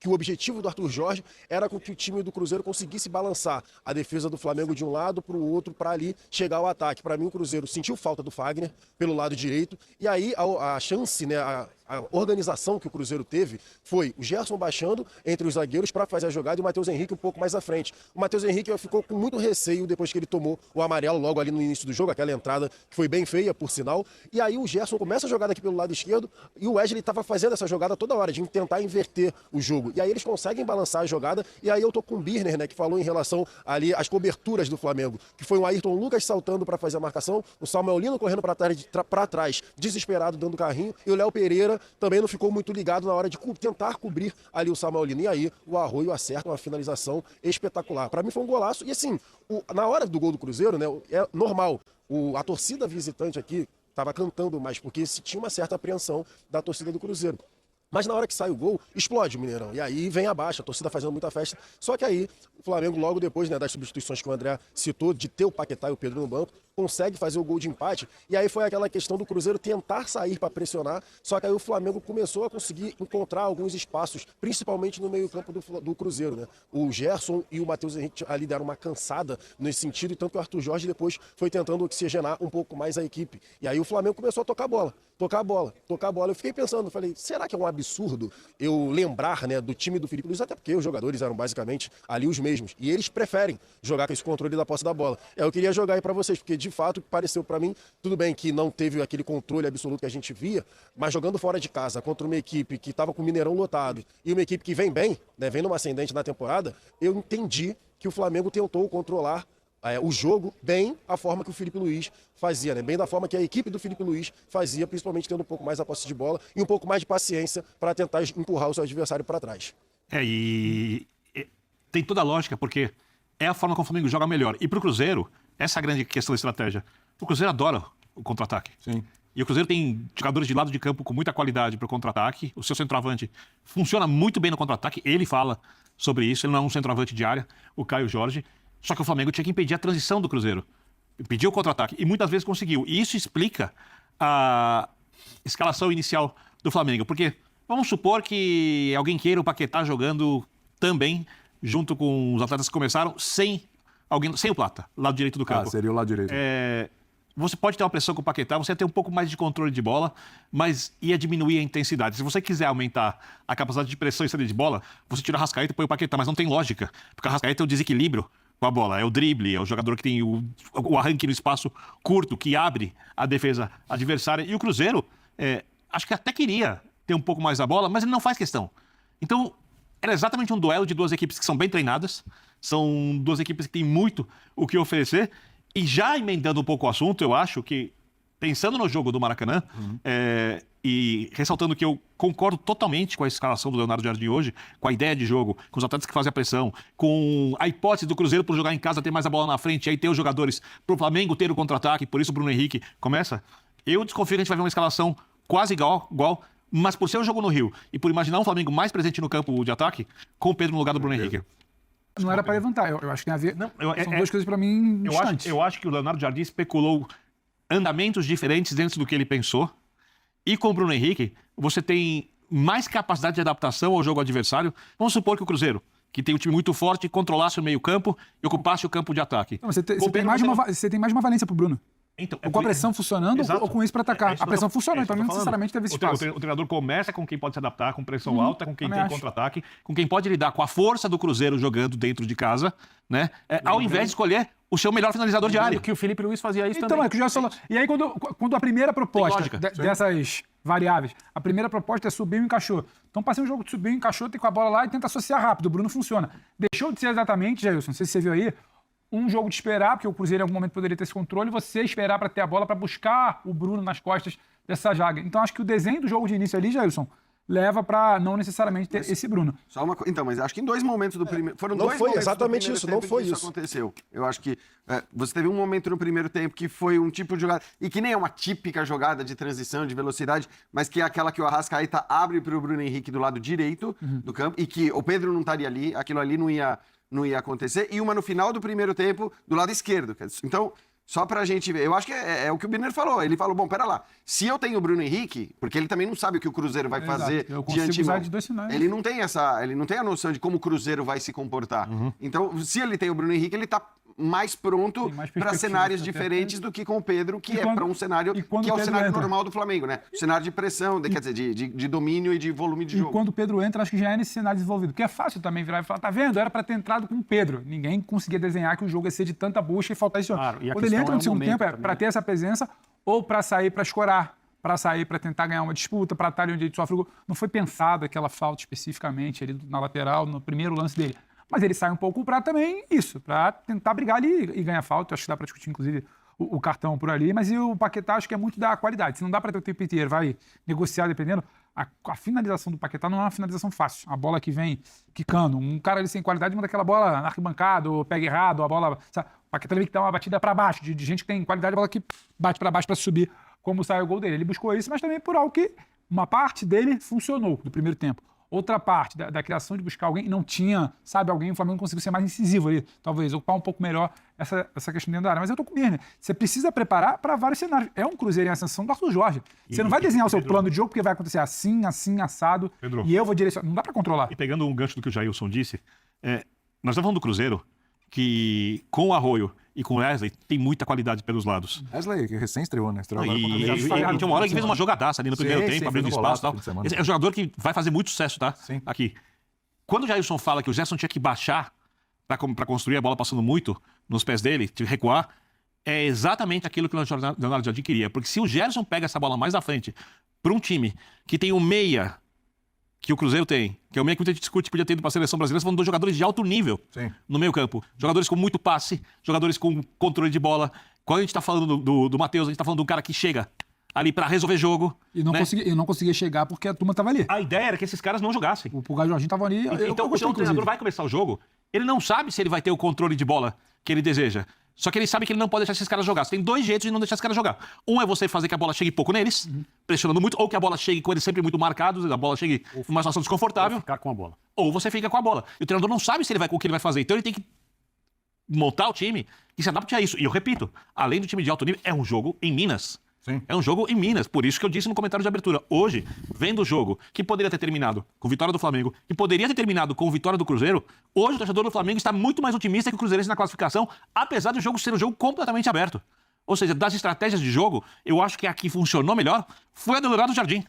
que o objetivo do Arthur Jorge era com que o time do Cruzeiro conseguisse balançar a defesa do Flamengo de um lado para o outro, para ali chegar ao ataque. Para mim, o Cruzeiro sentiu falta do Fagner pelo lado direito, e aí a chance, né, a organização que o Cruzeiro teve foi o Gerson baixando entre os zagueiros para fazer a jogada e o Matheus Henrique um pouco mais à frente. O Matheus Henrique ficou com muito receio depois que ele tomou o amarelo logo ali no início do jogo, aquela entrada que foi bem feia, por sinal. E aí o Gerson começa a jogada aqui pelo lado esquerdo e o Wesley estava fazendo essa jogada toda hora, de tentar inverter o jogo. E aí eles conseguem balançar a jogada, e aí eu tô com o Birner, né, que falou em relação ali às coberturas do Flamengo, que foi o Ayrton Lucas saltando para fazer a marcação, o Samuel Lino correndo para trás, desesperado, dando carrinho, e o Léo Pereira também não ficou muito ligado na hora de tentar cobrir ali o Samuel Lino. E aí o Arroio acerta uma finalização espetacular. Para mim foi um golaço, e assim, na hora do gol do Cruzeiro, né, é normal, a torcida visitante aqui estava cantando mais, porque se tinha uma certa apreensão da torcida do Cruzeiro. Mas na hora que sai o gol, explode o Mineirão. E aí vem abaixo, a torcida fazendo muita festa. Só que aí o Flamengo, logo depois, né, das substituições que o André citou, de ter o Paquetá e o Pedro no banco, consegue fazer o gol de empate. E aí foi aquela questão do Cruzeiro tentar sair para pressionar. Só que aí o Flamengo começou a conseguir encontrar alguns espaços, principalmente no meio-campo do Cruzeiro, né? O Gerson e o Matheus Henrique ali deram uma cansada nesse sentido, e tanto que o Arthur Jorge depois foi tentando oxigenar um pouco mais a equipe. E aí o Flamengo começou a tocar a bola. Eu fiquei pensando, falei, será que é um absurdo eu lembrar, né, do time do Felipe Luiz, até porque os jogadores eram basicamente ali os mesmos, e eles preferem jogar com esse controle da posse da bola. Eu queria jogar aí pra vocês, porque de fato pareceu pra mim, tudo bem que não teve aquele controle absoluto que a gente via, mas jogando fora de casa contra uma equipe que estava com o Mineirão lotado e uma equipe que vem bem, né, vem numa ascendente na temporada, eu entendi que o Flamengo tentou controlar o jogo bem a forma que o Felipe Luiz fazia, né? Bem da forma que a equipe do Felipe Luiz fazia, principalmente tendo um pouco mais a posse de bola e um pouco mais de paciência para tentar empurrar o seu adversário para trás. E tem toda a lógica, porque é a forma como o Flamengo joga melhor. E pro Cruzeiro, essa é a grande questão da estratégia. O Cruzeiro adora o contra-ataque. Sim. E o Cruzeiro tem jogadores de lado de campo com muita qualidade para o contra-ataque. O seu centroavante funciona muito bem no contra-ataque. Ele fala sobre isso. Ele não é um centroavante de área, o Caio Jorge. Só que o Flamengo tinha que impedir a transição do Cruzeiro. Impediu o contra-ataque. E muitas vezes conseguiu. E isso explica a escalação inicial do Flamengo. Porque vamos supor que alguém queira o Paquetá jogando também, junto com os atletas que começaram, sem o Plata, lado direito do campo. Seria o lado direito. Você pode ter uma pressão com o Paquetá, você ia ter um pouco mais de controle de bola, mas ia diminuir a intensidade. Se você quiser aumentar a capacidade de pressão e saída de bola, você tira a Arrascaeta e põe o Paquetá, mas não tem lógica. Porque a Arrascaeta é o desequilíbrio com a bola, é o drible, é o jogador que tem o arranque no espaço curto, que abre a defesa adversária. E o Cruzeiro, acho que até queria ter um pouco mais a bola, mas ele não faz questão. Então, era exatamente um duelo de duas equipes que são bem treinadas, são duas equipes que têm muito o que oferecer. E já emendando um pouco o assunto, eu acho que, pensando no jogo do Maracanã, e ressaltando que eu concordo totalmente com a escalação do Leonardo Jardim hoje, com a ideia de jogo, com os atletas que fazem a pressão, com a hipótese do Cruzeiro por jogar em casa, ter mais a bola na frente, e aí ter os jogadores pro Flamengo ter o contra-ataque, por isso o Bruno Henrique começa. Eu desconfio que a gente vai ver uma escalação quase igual, mas por ser um jogo no Rio e por imaginar um Flamengo mais presente no campo de ataque, com o Pedro no lugar do Bruno Henrique. Não era para levantar, eu acho que tem a ver. São duas coisas para mim distantes. Eu acho que o Leonardo Jardim especulou andamentos diferentes dentro do que ele pensou. E com o Bruno Henrique, você tem mais capacidade de adaptação ao jogo adversário. Vamos supor que o Cruzeiro, que tem um time muito forte, controlasse o meio-campo e ocupasse o campo de ataque. Não, você tem mais uma valência pro Bruno. Então, com a pressão funcionando ou com isso para atacar? A pressão funciona, então não necessariamente teve esse espaço. O treinador começa com quem pode se adaptar, com pressão alta, com quem tem contra-ataque, com quem pode lidar com a força do Cruzeiro jogando dentro de casa, né? Ao invés de escolher o seu melhor finalizador de área. Que o Felipe Luiz fazia isso então, também. É que o Jorge falou. E aí, quando a primeira proposta dessas variáveis, a primeira proposta é subiu e encaixou. Então, passei um jogo de subiu e encaixou, tem com a bola lá e tenta associar rápido. O Bruno funciona. Deixou de ser exatamente, Jailson, não sei se você viu aí, um jogo de esperar, porque o Cruzeiro em algum momento poderia ter esse controle, você esperar para ter a bola, para buscar o Bruno nas costas dessa zaga. Então, acho que o desenho do jogo de início ali, Jailson, leva para não necessariamente ter esse Bruno. Só uma coisa. Então, mas acho que em 2 momentos do primeiro. Foram Não 2 foi momentos exatamente do primeiro isso, tempo não foi em que isso. aconteceu. Eu acho que você teve um momento no primeiro tempo que foi um tipo de jogada, e que nem é uma típica jogada de transição, de velocidade, mas que é aquela que o Arrascaeta abre para o Bruno Henrique do lado direito do campo, e que o Pedro não estaria ali, aquilo ali não ia acontecer, e uma no final do primeiro tempo do lado esquerdo. Então, só pra gente ver, eu acho que é o que o Birner falou. Ele falou, bom, pera lá, se eu tenho o Bruno Henrique, porque ele também não sabe o que o Cruzeiro vai fazer de antemão. Ele não tem a noção de como o Cruzeiro vai se comportar. Então, se ele tem o Bruno Henrique, ele tá mais pronto para cenários diferentes do que com o Pedro, que é para um cenário que é o cenário normal do Flamengo, né? O cenário de pressão, quer dizer, de domínio e de volume de jogo. E quando o Pedro entra, acho que já é nesse cenário desenvolvido. Porque é fácil também virar e falar, tá vendo? Era para ter entrado com o Pedro. Ninguém conseguia desenhar que o jogo ia ser de tanta bucha e faltar isso. Claro, quando ele entra no segundo tempo, é para ter essa presença ou para sair para escorar, para sair para tentar ganhar uma disputa, para estar ali onde ele sofre o gol. Não foi pensado aquela falta especificamente ali na lateral, no primeiro lance dele. Mas ele sai um pouco para também isso, para tentar brigar ali e ganhar falta. Eu acho que dá para discutir, inclusive, o cartão por ali. Mas e o Paquetá, acho que é muito da qualidade. Se não dá para ter o tempo inteiro, vai negociar dependendo. A finalização do Paquetá não é uma finalização fácil. A bola que vem quicando. Um cara ali sem qualidade manda aquela bola na arquibancada, ou pega errado, a bola. Sabe? O Paquetá teve que dar uma batida para baixo, de gente que tem qualidade, a bola que bate para baixo para subir, como sai o gol dele. Ele buscou isso, mas também por algo que uma parte dele funcionou do primeiro tempo. Outra parte da criação de buscar alguém, não tinha, sabe, alguém, o Flamengo conseguiu ser mais incisivo ali, talvez, ocupar um pouco melhor essa questão dentro da área. Mas eu tô com o Birner. Você precisa preparar para vários cenários. É um Cruzeiro em ascensão do Arthur Jorge. Você não vai desenhar o seu plano de jogo, porque vai acontecer assim, assado, e eu vou direcionar. Não dá para controlar. E pegando um gancho do que o Jailson disse, nós estamos falando do Cruzeiro, que com o Arroio e com o Wesley tem muita qualidade pelos lados. Wesley, que recém estreou, né? Estreou agora e tinha uma hora que fez uma jogadaça ali no primeiro tempo, abrindo espaço e tal. Esse é um jogador que vai fazer muito sucesso, tá? Sim. Aqui. Quando o Jailson fala que o Gerson tinha que baixar para construir a bola passando muito nos pés dele, de recuar, é exatamente aquilo que o Leonardo Jardim queria. Porque se o Gerson pega essa bola mais à frente para um time que tem o meia que o Cruzeiro tem, que é o meio que muita gente discute, podia ter ido para a seleção brasileira, falando de jogadores de alto nível no meio campo. Jogadores com muito passe, jogadores com controle de bola. Quando a gente está falando do Matheus, a gente está falando de um cara que chega ali para resolver jogo. E não conseguia chegar porque a turma estava ali. A ideia era que esses caras não jogassem. O Pulgar Jorginho estava ali. Então o treinador vai começar o jogo, ele não sabe se ele vai ter o controle de bola que ele deseja. Só que ele sabe que ele não pode deixar esses caras jogar. Você tem 2 jeitos de não deixar esses caras jogar. Um é você fazer que a bola chegue pouco neles, pressionando muito, ou que a bola chegue com eles sempre muito marcados, a bola chegue numa situação desconfortável. Ou ficar com a bola. Ou você fica com a bola. E o treinador não sabe se ele vai, o que ele vai fazer. Então ele tem que montar o time que se adapte a isso. E eu repito, além do time de alto nível, é um jogo em Minas. Sim. É um jogo em Minas, por isso que eu disse no comentário de abertura. Hoje, vendo o jogo que poderia ter terminado com vitória do Flamengo, que poderia ter terminado com vitória do Cruzeiro, hoje o torcedor do Flamengo está muito mais otimista que o Cruzeirense na classificação, apesar do jogo ser um jogo completamente aberto. Ou seja, das estratégias de jogo, eu acho que a que funcionou melhor foi a do Leonardo Jardim.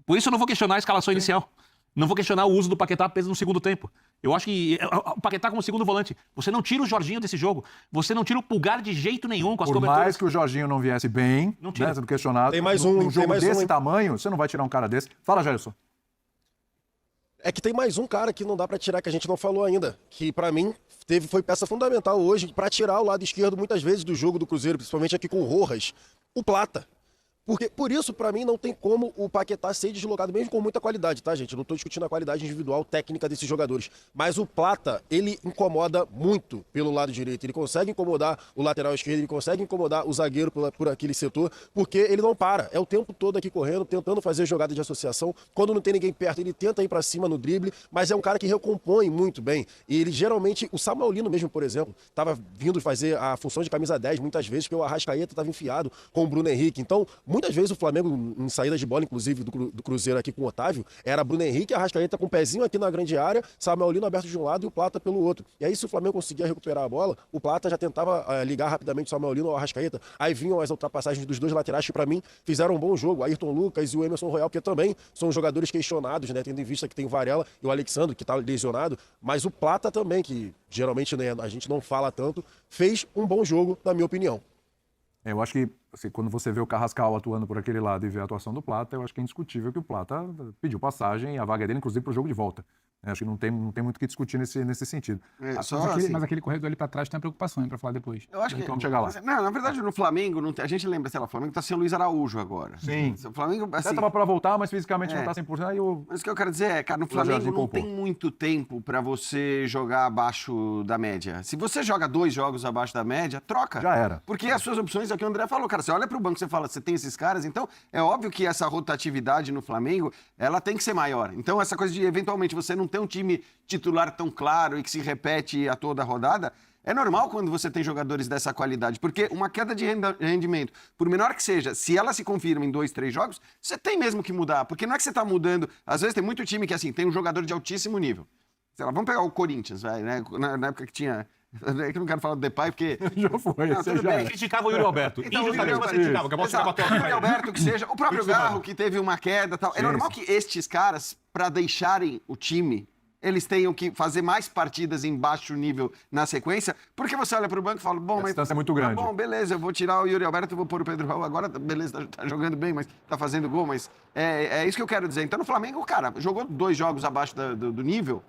Por isso eu não vou questionar a escalação inicial. Não vou questionar o uso do Paquetá apenas no segundo tempo. Eu acho que o Paquetá como segundo volante. Você não tira o Jorginho desse jogo. Você não tira o Pulgar de jeito nenhum com as coberturas. Por mais que o Jorginho não viesse bem, né, sendo questionado, tem mais um jogo desse tamanho, você não vai tirar um cara desse. Fala, Jailson. É que tem mais um cara que não dá pra tirar, que a gente não falou ainda, que pra mim foi peça fundamental hoje pra tirar o lado esquerdo muitas vezes do jogo do Cruzeiro, principalmente aqui com o Rojas, o Plata. Porque, por isso, pra mim, não tem como o Paquetá ser deslocado, mesmo com muita qualidade, tá, gente? Eu não tô discutindo a qualidade individual, técnica desses jogadores. Mas o Plata, ele incomoda muito pelo lado direito. Ele consegue incomodar o lateral esquerdo, ele consegue incomodar o zagueiro por aquele setor, porque ele não para. É o tempo todo aqui correndo, tentando fazer jogada de associação. Quando não tem ninguém perto, ele tenta ir pra cima no drible, mas é um cara que recompõe muito bem. E ele, geralmente, o Samuel Lino mesmo, por exemplo, tava vindo fazer a função de camisa 10 muitas vezes, porque o Arrascaeta tava enfiado com o Bruno Henrique. Então, muitas vezes o Flamengo, em saída de bola, inclusive do Cruzeiro aqui com o Otávio, era Bruno Henrique, Arrascaeta com o pezinho aqui na grande área, Samuel Lino aberto de um lado e o Plata pelo outro. E aí, se o Flamengo conseguia recuperar a bola, o Plata já tentava ligar rapidamente o Samuel Lino ao Arrascaeta. Aí vinham as ultrapassagens dos 2 laterais que, pra mim, fizeram um bom jogo. Ayrton Lucas e o Emerson Royal, que também são jogadores questionados, né? Tendo em vista que tem o Varela e o Alexandre, que tá lesionado. Mas o Plata também, que geralmente, né, a gente não fala tanto, fez um bom jogo, na minha opinião. Eu acho que assim, quando você vê o Carrascal atuando por aquele lado e vê a atuação do Plata, eu acho que é indiscutível que o Plata pediu passagem e a vaga dele, inclusive, para o jogo de volta. Acho que não tem muito o que discutir nesse sentido. Mas aquele corredor ali para trás tem uma preocupação para falar depois. Eu acho que vamos chegar lá. Não, na verdade, no Flamengo, a gente lembra, sei lá, o Flamengo tá sem o Luiz Araújo agora. Sim. O Flamengo, assim, Até tava para voltar, mas fisicamente não tá 100%. Aí Mas o que eu quero dizer é, cara, no Flamengo não tem muito tempo para você jogar abaixo da média. Se você joga 2 jogos abaixo da média, troca. Já era. Porque as suas opções, é o que o André falou, cara, você olha pro banco e você fala, você tem esses caras, então é óbvio que essa rotatividade no Flamengo, ela tem que ser maior. Então essa coisa de, eventualmente, você não ter um time titular tão claro e que se repete a toda a rodada, é normal quando você tem jogadores dessa qualidade, porque uma queda de rendimento, por menor que seja, se ela se confirma em 2, 3 jogos, você tem mesmo que mudar, porque não é que você tá mudando, às vezes tem muito time que, assim, tem um jogador de altíssimo nível. Sei lá, vamos pegar o Corinthians, vai, né? Na época que tinha... É que eu não quero falar do Depay, porque... Já foi, não, você já... Criticava o Yuri Alberto. Então, Injustamente você criticava, que a bola chegava até o Yuri Alberto, que seja, o próprio Garro, que teve uma queda e tal. É normal que estes caras, para deixarem o time, eles tenham que fazer mais partidas em baixo nível na sequência, porque você olha pro banco e fala, bom, mas... A distância é muito grande. Bom, beleza, eu vou tirar o Yuri Alberto e vou pôr o Pedro Raul. Agora, beleza, tá jogando bem, mas tá fazendo gol, mas é isso que eu quero dizer. Então, no Flamengo, cara, jogou 2 jogos abaixo do nível,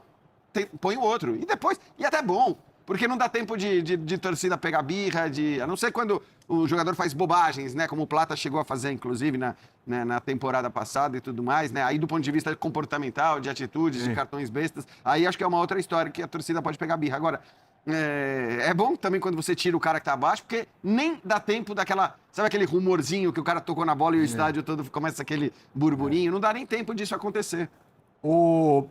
põe o outro. E depois, e até bom, porque não dá tempo de torcida pegar birra, a não ser quando o jogador faz bobagens, né? Como o Plata chegou a fazer, inclusive, na temporada passada e tudo mais, né? Aí do ponto de vista comportamental, de atitudes, de cartões bestas, aí acho que é uma outra história que a torcida pode pegar birra. Agora, é bom também quando você tira o cara que tá abaixo, porque nem dá tempo daquela... Sabe aquele rumorzinho que o cara tocou na bola e o estádio todo começa aquele burburinho? Não dá nem tempo disso acontecer.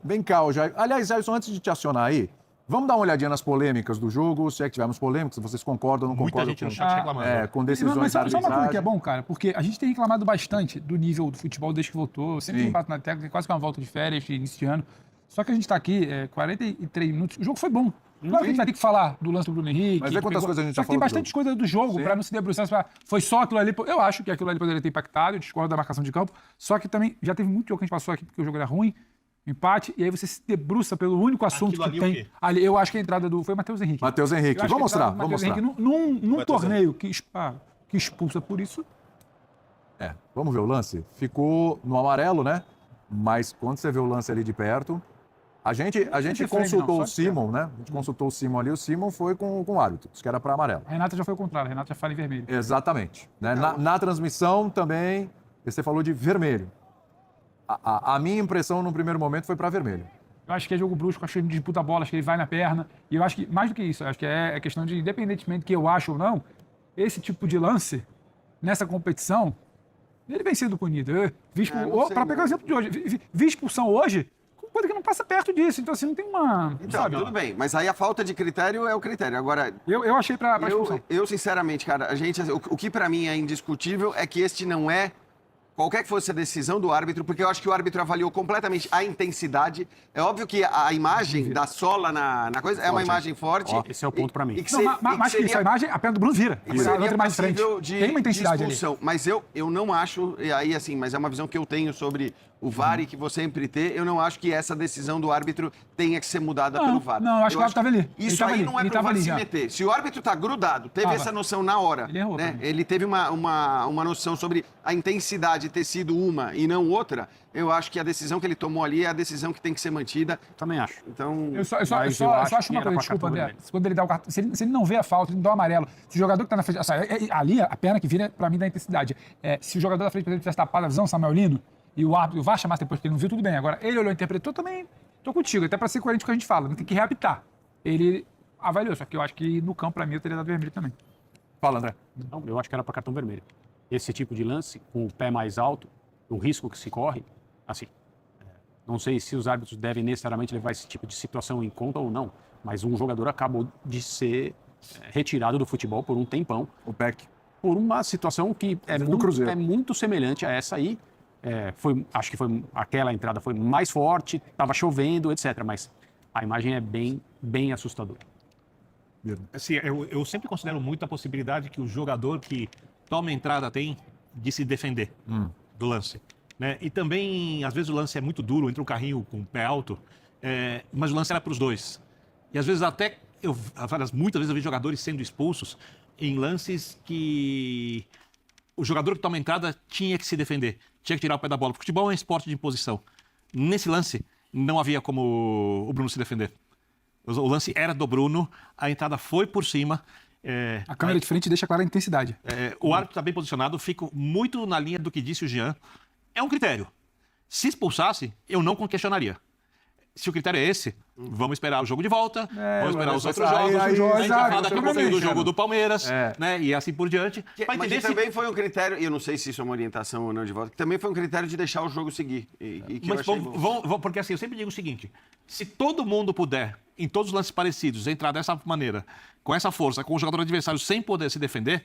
Vem cá, Jair. Aliás, Jairson, antes de te acionar aí, vamos dar uma olhadinha nas polêmicas do jogo, se é que tivermos polêmicas, se vocês concordam ou não concordam. Muita gente no chat reclamando. Com decisões mas da só uma coisa que é arbitragem. bom, cara, porque a gente tem reclamado bastante do nível do futebol desde que voltou, sempre tem bato na tecla, tem quase que uma volta de férias, início de ano. Só que a gente tá aqui, 43 minutos, o jogo foi bom. Claro que a gente vai ter que falar do lance do Bruno Henrique. Mas vê quantas coisas a gente já Só que tem falou do bastante coisa do jogo, pra não se debruçar. Foi só aquilo ali. Eu acho que aquilo ali poderia ter impactado, eu discordo da marcação de campo. Só que também já teve muito jogo que a gente passou aqui porque o jogo era ruim, empate, e aí você se debruça pelo único assunto Aquilo que ali, tem. Ali, eu acho que a entrada foi Matheus Henrique. Matheus Henrique, vamos mostrar, vamos mostrar. Num torneio que expulsa por isso. Vamos ver o lance? Ficou no amarelo, né? Mas quando você vê o lance ali de perto, a gente consultou o Simon, né? A gente consultou o Simon ali, o Simon foi com o árbitro, disse que era para amarelo. A Renata já foi o contrário, a Renata já fala em vermelho. Exatamente. Né? Na transmissão também, você falou de vermelho. A minha impressão no primeiro momento foi para vermelho. Eu acho que é jogo brusco, acho que ele disputa a bola, acho que ele vai na perna. E eu acho que, mais do que isso, eu acho que é questão de, independentemente do que eu acho ou não, esse tipo de lance, nessa competição, ele vem sendo punido. Para pegar o exemplo de hoje, vi expulsão hoje, coisa que não passa perto disso. Então, assim, não tem uma... Então, sabe? tudo bem, mas aí a falta de critério é o critério. Agora, eu achei pra expulsão. Eu, sinceramente, cara, o que pra mim é indiscutível é que este não é qualquer que fosse a decisão do árbitro, porque eu acho que o árbitro avaliou completamente a intensidade. É óbvio que a imagem da sola na coisa é uma imagem forte. Esse é o ponto pra mim. Mas que isso, a imagem, a perna do Bruno vira. A outra mais frente. Tem uma intensidade ali. Mas eu não acho, e aí assim, mas é uma visão que eu tenho sobre o VAR e que vou sempre ter, eu não acho que essa decisão do árbitro tennya que ser mudada pelo VAR. Não, acho que o árbitro estava ali. Isso aí não é pro VAR se meter. Se o árbitro tá grudado, teve essa noção na hora, ele errou, né? Ele teve uma noção sobre a intensidade ter sido uma e não outra, eu acho que a decisão que ele tomou ali é a decisão que tem que ser mantida. Também acho. Então... Eu só acho uma coisa, desculpa, André. Quando ele dá o cartão, se ele não vê a falta, ele não dá o amarelo. Se o jogador que tá na frente... Ali, a perna que vira, pra mim, dá intensidade. Se o jogador da frente, por exemplo, tivesse tapado a visão, Samuel Lino, e o árbitro vai chamar depois, porque ele não viu, tudo bem. Agora, ele olhou, interpretou, também tô contigo. Até pra ser coerente com o que a gente fala, tem que reapitar. Ele avaliou, só que eu acho que no campo, pra mim, eu teria dado vermelho também. Fala, André. Não, eu acho que era para cartão vermelho. Esse tipo de lance, com o pé mais alto, o risco que se corre, assim, não sei se os árbitros devem necessariamente levar esse tipo de situação em conta ou não, mas um jogador acabou de ser retirado do futebol por um tempão. O PEC. Por uma situação que é muito semelhante a essa aí. Acho que aquela entrada foi mais forte, estava chovendo, etc. Mas a imagem é bem assustadora. Assim, eu sempre considero muito a possibilidade que o jogador que toma a entrada tem de se defender do lance. Né? E também, às vezes, o lance é muito duro, entra um carrinho com o pé alto, mas o lance era para os dois. E às vezes muitas vezes eu vi jogadores sendo expulsos em lances que o jogador que toma a entrada tinha que se defender, tinha que tirar o pé da bola. Porque futebol é um esporte de imposição. Nesse lance, não havia como o Bruno se defender. O lance era do Bruno, a entrada foi por cima. A câmera de frente deixa clara a intensidade. O árbitro está bem posicionado, fico muito na linha do que disse o Jean. É um critério. Se expulsasse, eu não questionaria. Se o critério é esse, vamos esperar o jogo de volta, vamos esperar os outros jogos, a gente vai falar daqui a pouquinho do jogo do Palmeiras, né? E assim por diante. Mas também foi um critério, e eu não sei se isso é uma orientação ou não de volta, que também foi um critério de deixar o jogo seguir. Mas porque assim, eu sempre digo o seguinte: se todo mundo puder, em todos os lances parecidos, entrar dessa maneira, com essa força, com o jogador adversário sem poder se defender,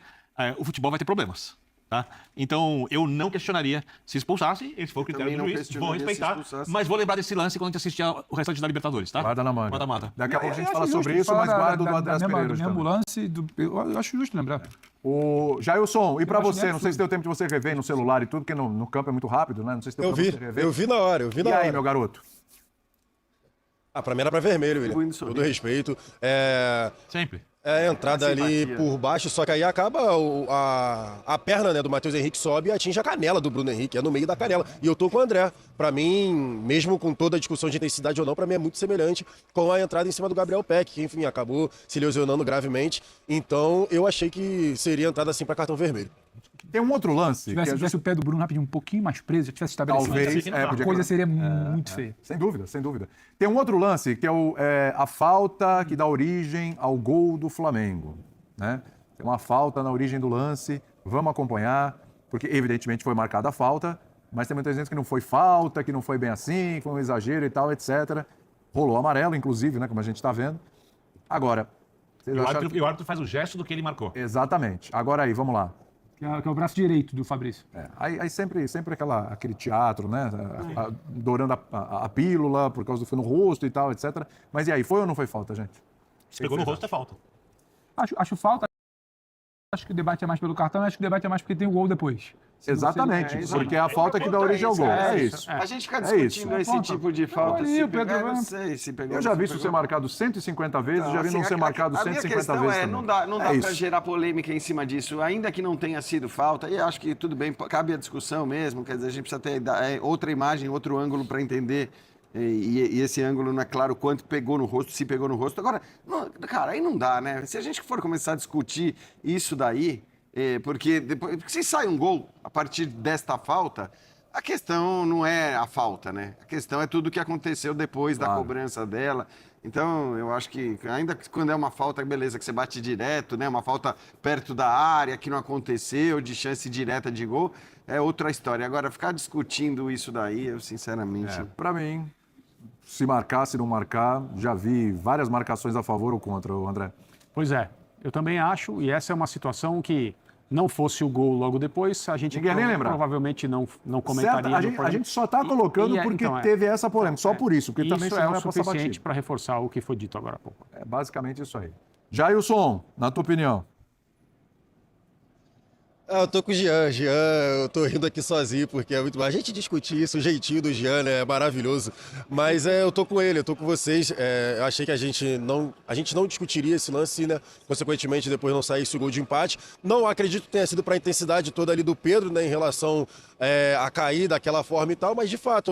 o futebol vai ter problemas. Tá? Então, eu não questionaria se expulsasse, esse foi o critério do juiz, vou respeitar, mas vou lembrar desse lance quando a gente assistir o restante da Libertadores, tá? Guarda na manga. Mata-mata. Daqui a pouco a gente fala sobre isso, mas guarda do Andrés Pereira. Do mesmo lance, eu acho justo lembrar. O Jailson, e pra você? Não sei se deu tempo de você rever no celular e tudo, porque no campo é muito rápido, né? Não sei se deu tempo de você rever. Eu vi na hora, E aí, meu garoto? Pra mim era pra vermelho, William. Todo respeito. Sempre. É a entrada ali por baixo, só que aí acaba a perna, né, do Matheus Henrique sobe e atinge a canela do Bruno Henrique, é no meio da canela. E eu tô com o André. Pra mim, mesmo com toda a discussão de intensidade ou não, pra mim é muito semelhante com a entrada em cima do Gabriel Peck, que enfim, acabou se lesionando gravemente. Então eu achei que seria entrada assim pra cartão vermelho. Tem um outro lance. Se tivesse o pé do Bruno rapidinho um pouquinho mais preso, já tivesse estabelecido. Talvez. A coisa seria muito feia. Sem dúvida, sem dúvida. Tem um outro lance, que é a falta que dá origem ao gol do Flamengo. Né? Tem uma falta na origem do lance, vamos acompanhar, porque evidentemente foi marcada a falta, mas tem muita gente que não foi falta, que não foi bem assim, que foi um exagero e tal, etc. Rolou amarelo, inclusive, né, como a gente está vendo. Agora... E o árbitro faz o gesto do que ele marcou. Exatamente. Agora aí, vamos lá. Que é o braço direito do Fabrício. Aí sempre aquele teatro, né? Dourando a pílula, por causa do fio no rosto e tal, etc. Mas e aí, foi ou não foi falta, gente? Se pegou no rosto, é falta. Acho falta. Acho que o debate é mais pelo cartão, acho que o debate é mais porque tem o gol depois. Exatamente, porque é a falta que dá origem ao gol. É isso. A gente fica discutindo esse tipo de falta. Não sei se pegou. Eu já vi isso ser marcado 150 vezes, já vi não ser marcado 150 vezes. Não dá para gerar polêmica em cima disso, ainda que não tenha sido falta, e acho que tudo bem, cabe a discussão mesmo, quer dizer, a gente precisa ter outra imagem, outro ângulo para entender. E esse ângulo não é claro quanto pegou no rosto, se pegou no rosto. Agora, cara, aí não dá, né? Se a gente for começar a discutir isso daí, porque se sai um gol a partir desta falta, a questão não é a falta, né? A questão é tudo o que aconteceu depois da cobrança dela. Então, eu acho que ainda quando é uma falta, beleza, que você bate direto, né? Uma falta perto da área, que não aconteceu, de chance direta de gol, é outra história. Agora, ficar discutindo isso daí, eu sinceramente... Para mim... Se marcar, se não marcar, já vi várias marcações a favor ou contra, o André. Pois é, eu também acho, e essa é uma situação que não fosse o gol logo depois, a gente provavelmente não comentaria. A gente só está colocando porque teve essa polêmica, só por isso, porque também isso é o suficiente para reforçar o que foi dito agora há pouco. É basicamente isso aí. Jailson, na tua opinião? Eu tô com o Jean, eu tô rindo aqui sozinho, porque é muito... A gente discutir isso, o jeitinho do Jean, né, é maravilhoso. Mas eu tô com ele, eu tô com vocês. Eu achei que a gente não discutiria esse lance, né, consequentemente depois não saísse o gol de empate. Não acredito que tenha sido para a intensidade toda ali do Pedro, né, em relação a cair daquela forma e tal, mas de fato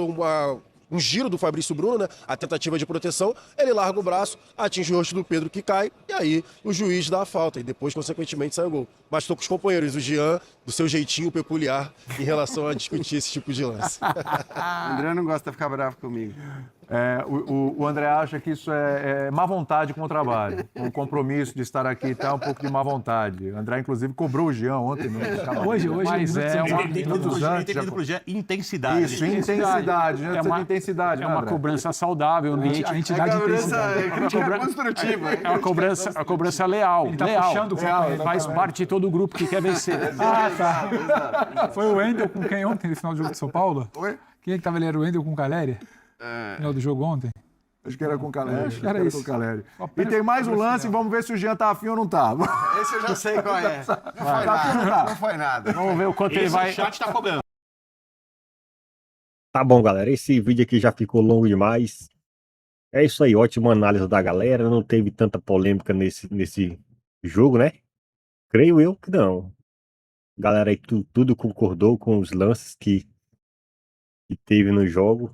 um giro do Fabrício Bruno, né? A tentativa de proteção, ele larga o braço, atinge o rosto do Pedro que cai, e aí o juiz dá a falta, e depois, consequentemente, sai o gol. Mas estou com os companheiros, o Jean, do seu jeitinho peculiar em relação a discutir esse tipo de lance. O André não gosta de ficar bravo comigo. O André acha que isso é má vontade com o trabalho. Um compromisso de estar aqui e tal, um pouco de má vontade. O André, inclusive, cobrou o Jean ontem. Hoje, mas ele tem ido pro Jean intensidade. Isso, intensidade. É uma cobrança saudável, a entidade de intensidade. É construtiva. É uma cobrança leal. Faz parte de todo o grupo que quer vencer. Tá. Foi o Wendel com quem ontem, no final do jogo de São Paulo? Oi? Quem é que tava ali? Era o Wendel com o Caleri? No final do jogo ontem? Acho que era com o Caleri. Acho que era isso. E tem mais um lance, vamos ver se o Jean tá afim ou não tá. Esse eu já sei qual é. Não foi nada. Vamos ver o quanto ele vai... O chat tá cobrando. Tá bom, galera. Esse vídeo aqui já ficou longo demais. É isso aí, ótima análise da galera. Não teve tanta polêmica nesse jogo, né? Creio eu que não. Galera aí tudo concordou com os lances que teve no jogo.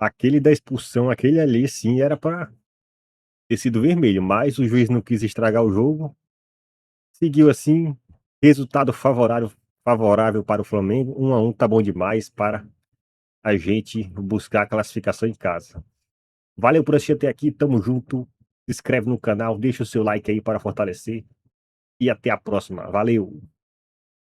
aquele da expulsão, aquele ali sim era para ter sido vermelho, mas o juiz não quis estragar o jogo. Seguiu assim, resultado favorável para o Flamengo, 1-1 tá bom demais para a gente buscar a classificação em casa. Valeu por assistir até aqui, tamo junto, se inscreve no canal, deixa o seu like aí para fortalecer e até a próxima, valeu!